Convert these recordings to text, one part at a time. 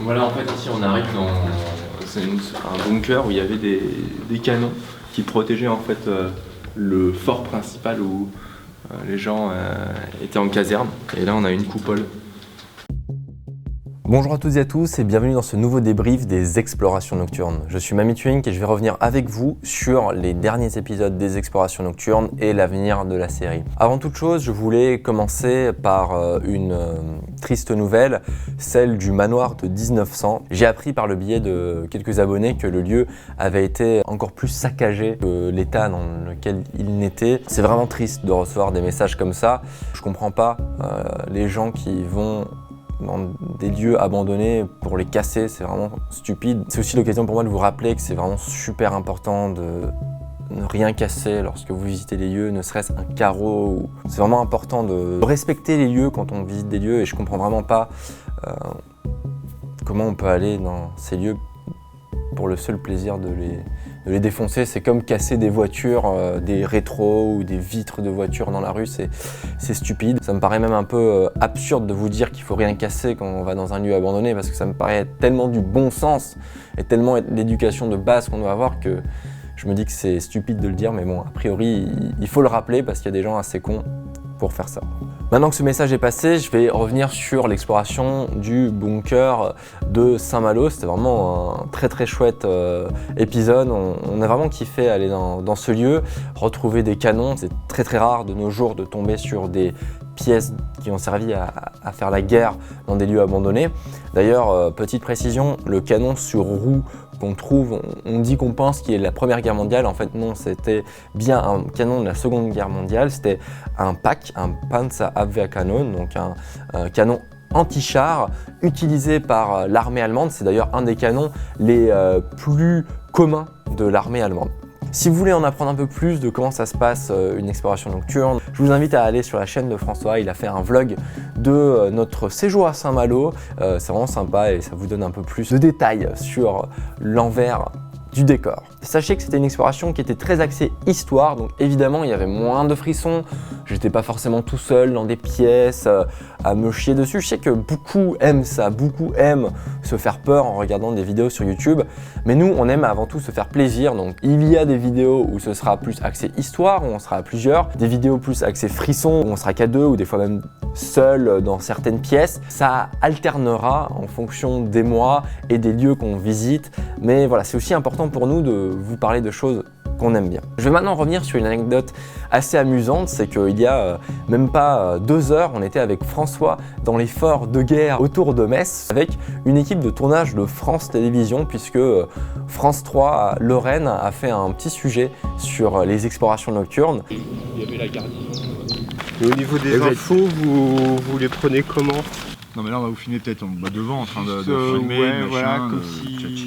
Voilà, en fait, ici on arrive dans un bunker où il y avait des canons qui protégeaient en fait le fort principal où les gens étaient en caserne. Et là, on a une coupole. Bonjour à toutes et à tous et bienvenue dans ce nouveau débrief des explorations nocturnes. Je suis Mami Twink et je vais revenir avec vous sur les derniers épisodes des explorations nocturnes et l'avenir de la série. Avant toute chose, je voulais commencer par une triste nouvelle, celle du manoir de 1900. J'ai appris par le biais de quelques abonnés que le lieu avait été encore plus saccagé que l'état dans lequel il n'était. C'est vraiment triste de recevoir des messages comme ça. Je comprends pas les gens qui vont dans des lieux abandonnés pour les casser, c'est vraiment stupide. C'est aussi l'occasion pour moi de vous rappeler que c'est vraiment super important de ne rien casser lorsque vous visitez les lieux, ne serait-ce un carreau. C'est vraiment important de respecter les lieux quand on visite des lieux et je comprends vraiment pas comment on peut aller dans ces lieux pour le seul plaisir de les défoncer. C'est comme casser des voitures, des rétros ou des vitres de voitures dans la rue, c'est stupide. Ça me paraît même un peu absurde de vous dire qu'il faut rien casser quand on va dans un lieu abandonné parce que ça me paraît tellement du bon sens et tellement l'éducation de base qu'on doit avoir que je me dis que c'est stupide de le dire, mais bon, a priori, il faut le rappeler parce qu'il y a des gens assez cons pour faire ça. Maintenant que ce message est passé, je vais revenir sur l'exploration du bunker de Saint-Malo. C'était vraiment un très chouette épisode. On a vraiment kiffé aller dans ce lieu, retrouver des canons. C'est très rare de nos jours de tomber sur des pièces qui ont servi à faire la guerre dans des lieux abandonnés. D'ailleurs, petite précision, le canon sur roue qu'on trouve, on dit qu'on pense qu'il est de la Première Guerre mondiale, en fait non, c'était bien un canon de la Seconde Guerre mondiale, c'était un PAC, un Panzerabwehrkanone, donc un canon anti-char utilisé par l'armée allemande, c'est d'ailleurs un des canons les plus communs de l'armée allemande. Si vous voulez en apprendre un peu plus de comment ça se passe une exploration nocturne, je vous invite à aller sur la chaîne de François. Il a fait un vlog de notre séjour à Saint-Malo. C'est vraiment sympa et ça vous donne un peu plus de détails sur l'envers du décor. Sachez que c'était une exploration qui était très axée histoire, donc évidemment il y avait moins de frissons, j'étais pas forcément tout seul dans des pièces à me chier dessus. Je sais que beaucoup aiment ça, beaucoup aiment se faire peur en regardant des vidéos sur YouTube, mais nous on aime avant tout se faire plaisir, donc il y a des vidéos où ce sera plus axé histoire, où on sera à plusieurs, des vidéos plus axées frissons, où on sera qu'à deux, ou des fois même seul dans certaines pièces. Ça alternera en fonction des mois et des lieux qu'on visite, mais voilà, c'est aussi important pour nous de vous parler de choses qu'on aime bien. Je vais maintenant revenir sur une anecdote assez amusante, c'est qu'il y a même pas 2 heures, on était avec François dans les forts de guerre autour de Metz avec une équipe de tournage de France Télévisions puisque France 3 Lorraine a fait un petit sujet sur les explorations nocturnes. Il y avait la garnison. Et au niveau des infos, vous les prenez comment? Non mais là on va vous filmer peut-être devant en train de filmer, ouais, machin, voilà,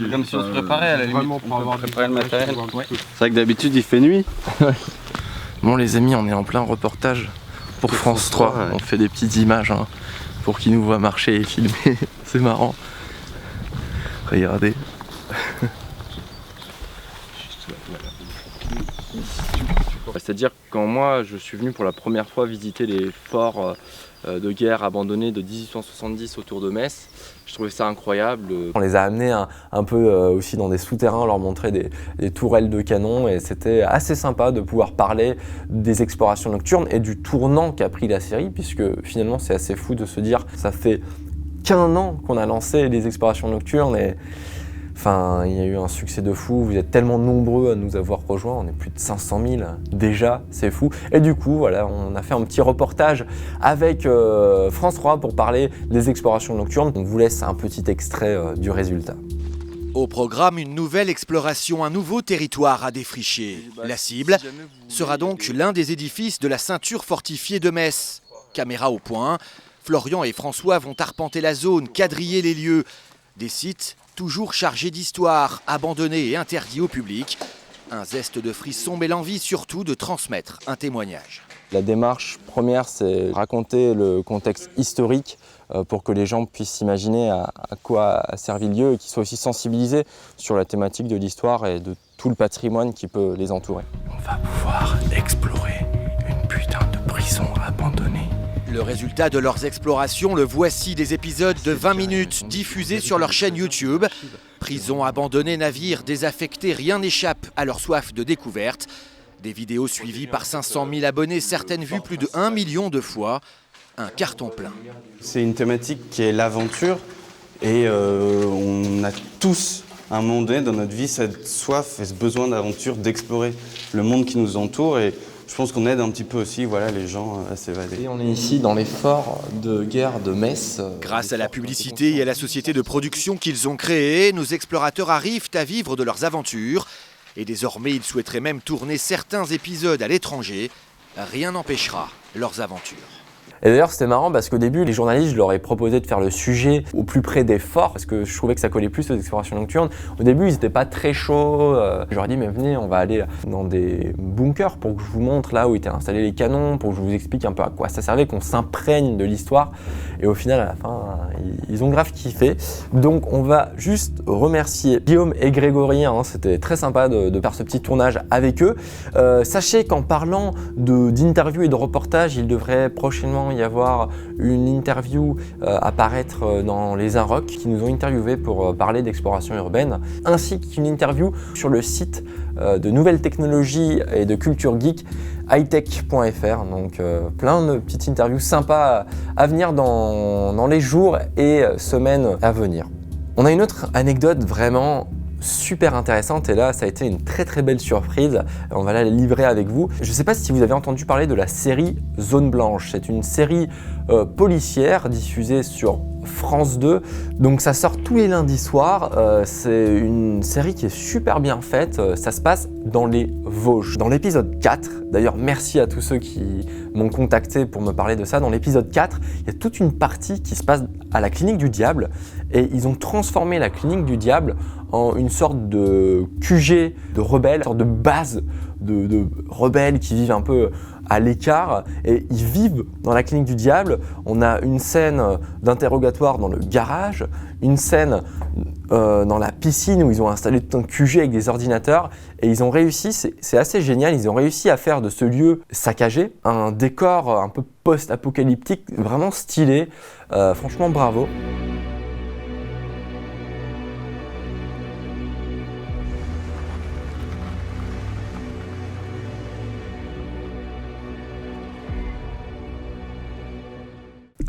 Comme si on se préparait à la limite, vraiment pour avoir préparer le matériel. Ouais. C'est vrai que d'habitude il fait nuit. Bon les amis, on est en plein reportage pour France 3. Ouais. On fait des petites images pour qu'ils nous voient marcher et filmer. C'est marrant. Regardez. C'est-à-dire quand moi je suis venu pour la première fois visiter les forts de guerre abandonnés de 1870 autour de Metz, je trouvais ça incroyable. On les a amenés un peu aussi dans des souterrains, leur montrer des tourelles de canon et c'était assez sympa de pouvoir parler des explorations nocturnes et du tournant qu'a pris la série puisque finalement c'est assez fou de se dire ça fait qu'1 an qu'on a lancé les explorations nocturnes et enfin, il y a eu un succès de fou, vous êtes tellement nombreux à nous avoir rejoints, on est plus de 500 000 déjà, c'est fou. Et du coup, voilà, on a fait un petit reportage avec France 3 pour parler des explorations nocturnes. On vous laisse un petit extrait du résultat. Au programme, une nouvelle exploration, un nouveau territoire à défricher. La cible sera donc l'un des édifices de la ceinture fortifiée de Metz. Caméra au point, Florian et François vont arpenter la zone, quadriller les lieux. Des sites toujours chargés d'histoire, abandonnés et interdits au public. Un zeste de frisson mais l'envie surtout de transmettre un témoignage. La démarche première, c'est raconter le contexte historique pour que les gens puissent s'imaginer à quoi a servi le lieu et qu'ils soient aussi sensibilisés sur la thématique de l'histoire et de tout le patrimoine qui peut les entourer. On va pouvoir explorer une putain de prison abandonnée Le résultat de leurs explorations, le voici, des épisodes de 20 minutes diffusés sur leur chaîne YouTube. Prison abandonnée, navire désaffecté, rien n'échappe à leur soif de découverte. Des vidéos suivies par 500 000 abonnés, certaines vues plus de 1 million de fois. Un carton plein. C'est une thématique qui est l'aventure et on a tous, à un moment donné dans notre vie, cette soif et ce besoin d'aventure, d'explorer le monde qui nous entoure. Et je pense qu'on aide un petit peu aussi les gens à s'évader. Et on est ici dans les forts de guerre de Metz. Grâce à la publicité et à la société de production qu'ils ont créée, nos explorateurs arrivent à vivre de leurs aventures. Et désormais, ils souhaiteraient même tourner certains épisodes à l'étranger. Rien n'empêchera leurs aventures. Et d'ailleurs c'était marrant parce qu'au début les journalistes, je leur ai proposé de faire le sujet au plus près des forts parce que je trouvais que ça collait plus aux explorations nocturnes. Au début ils n'étaient pas très chauds, je leur ai dit mais venez, on va aller dans des bunkers pour que je vous montre là où étaient installés les canons, pour que je vous explique un peu à quoi ça servait, qu'on s'imprègne de l'histoire. Et au final à la fin ils ont grave kiffé. Donc on va juste remercier Guillaume et Grégory, c'était très sympa de faire ce petit tournage avec eux. Sachez qu'en parlant d'interviews et de reportages, il devrait prochainement y avoir une interview apparaître dans les Inrocks qui nous ont interviewés pour parler d'exploration urbaine, ainsi qu'une interview sur le site de nouvelles technologies et de culture geek hightech.fr. Donc plein de petites interviews sympas à venir dans les jours et semaines à venir. On a une autre anecdote vraiment super intéressante et là ça a été une très belle surprise, on va la livrer avec vous. Je ne sais pas si vous avez entendu parler de la série Zone Blanche, c'est une série policière diffusée sur France 2, donc ça sort tous les lundis soirs, c'est une série qui est super bien faite, ça se passe dans les Vosges. Dans l'épisode 4, d'ailleurs merci à tous ceux qui m'ont contacté pour me parler de ça, dans l'épisode 4, il y a toute une partie qui se passe à la clinique du diable et ils ont transformé la clinique du diable en une sorte de QG de rebelles, une sorte de base de rebelles qui vivent un peu à l'écart et ils vivent dans la clinique du diable. On a une scène d'interrogatoire dans le garage, une scène dans la piscine où ils ont installé tout un QG avec des ordinateurs et ils ont réussi, c'est assez génial, ils ont réussi à faire de ce lieu saccagé un décor un peu post-apocalyptique vraiment stylé, franchement bravo.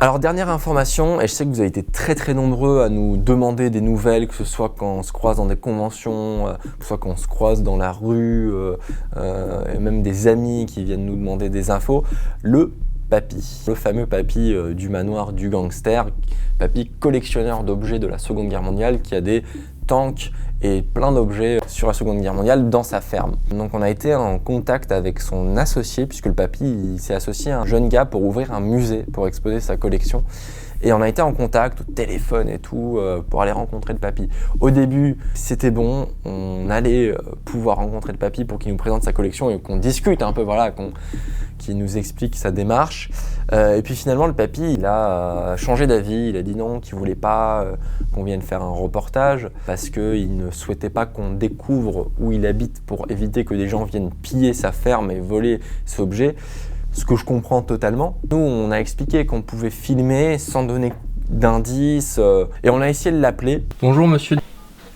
Alors dernière information, et je sais que vous avez été très nombreux à nous demander des nouvelles, que ce soit quand on se croise dans des conventions, que ce soit quand on se croise dans la rue, et même des amis qui viennent nous demander des infos, le papy, le fameux papy du manoir du gangster, papy collectionneur d'objets de la Seconde Guerre mondiale qui a des tanks et plein d'objets sur la Seconde Guerre mondiale dans sa ferme. Donc on a été en contact avec son associé puisque le papy s'est associé à un jeune gars pour ouvrir un musée, pour exposer sa collection. Et on a été en contact au téléphone et tout pour aller rencontrer le papy. Au début, c'était bon, on allait pouvoir rencontrer le papy pour qu'il nous présente sa collection et qu'on discute un peu, qu'il nous explique sa démarche. Et puis finalement, le papy, il a changé d'avis, il a dit non, qu'il ne voulait pas qu'on vienne faire un reportage parce qu'il ne souhaitait pas qu'on découvre où il habite pour éviter que des gens viennent piller sa ferme et voler cet objet. Ce que je comprends totalement. Nous, on a expliqué qu'on pouvait filmer sans donner d'indices et on a essayé de l'appeler. Bonjour monsieur,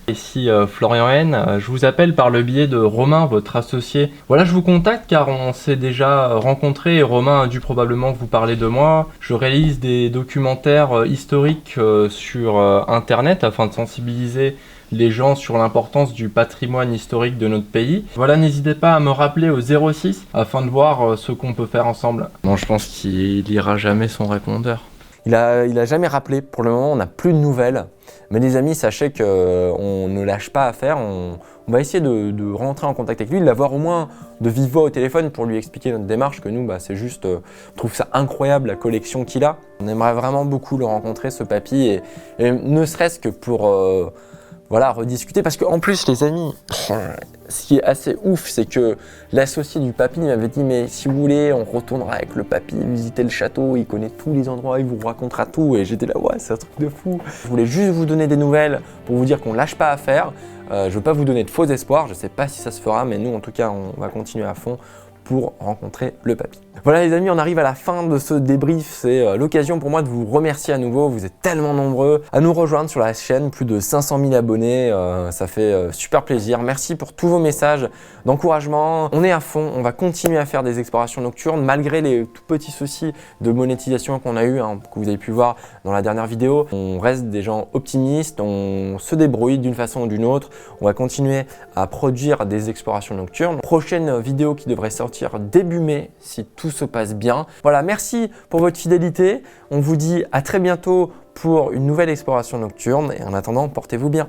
ici Florian N. Je vous appelle par le biais de Romain, votre associé. Voilà, je vous contacte car on s'est déjà rencontrés et Romain a dû probablement vous parler de moi. Je réalise des documentaires historiques sur internet afin de sensibiliser les gens sur l'importance du patrimoine historique de notre pays. Voilà, n'hésitez pas à me rappeler au 06 afin de voir ce qu'on peut faire ensemble. Bon, je pense qu'il lira jamais son répondeur. Il a jamais rappelé, pour le moment on n'a plus de nouvelles. Mais les amis, sachez qu'on ne lâche pas affaire, on va essayer de rentrer en contact avec lui, de l'avoir au moins de vive voix au téléphone pour lui expliquer notre démarche, que nous c'est juste, on trouve ça incroyable la collection qu'il a. On aimerait vraiment beaucoup le rencontrer, ce papy, et ne serait-ce que pour rediscuter, parce qu'en plus les amis, ce qui est assez ouf, c'est que l'associé du papy m'avait dit mais si vous voulez on retournera avec le papy visiter le château, il connaît tous les endroits, il vous racontera tout, et j'étais là ouais c'est un truc de fou. Je voulais juste vous donner des nouvelles pour vous dire qu'on lâche pas affaire, je veux pas vous donner de faux espoirs, je sais pas si ça se fera mais nous en tout cas on va continuer à fond pour rencontrer le papy. Voilà les amis, on arrive à la fin de ce débrief. C'est l'occasion pour moi de vous remercier à nouveau. Vous êtes tellement nombreux à nous rejoindre sur la chaîne, plus de 500 000 abonnés. Ça fait super plaisir. Merci pour tous vos messages d'encouragement. On est à fond, on va continuer à faire des explorations nocturnes malgré les tout petits soucis de monétisation qu'on a eu, que vous avez pu voir dans la dernière vidéo. On reste des gens optimistes, on se débrouille d'une façon ou d'une autre. On va continuer à produire des explorations nocturnes. Prochaine vidéo qui devrait sortir début mai si tout se passe bien. Voilà, merci pour votre fidélité. On vous dit à très bientôt pour une nouvelle exploration nocturne et en attendant, portez-vous bien.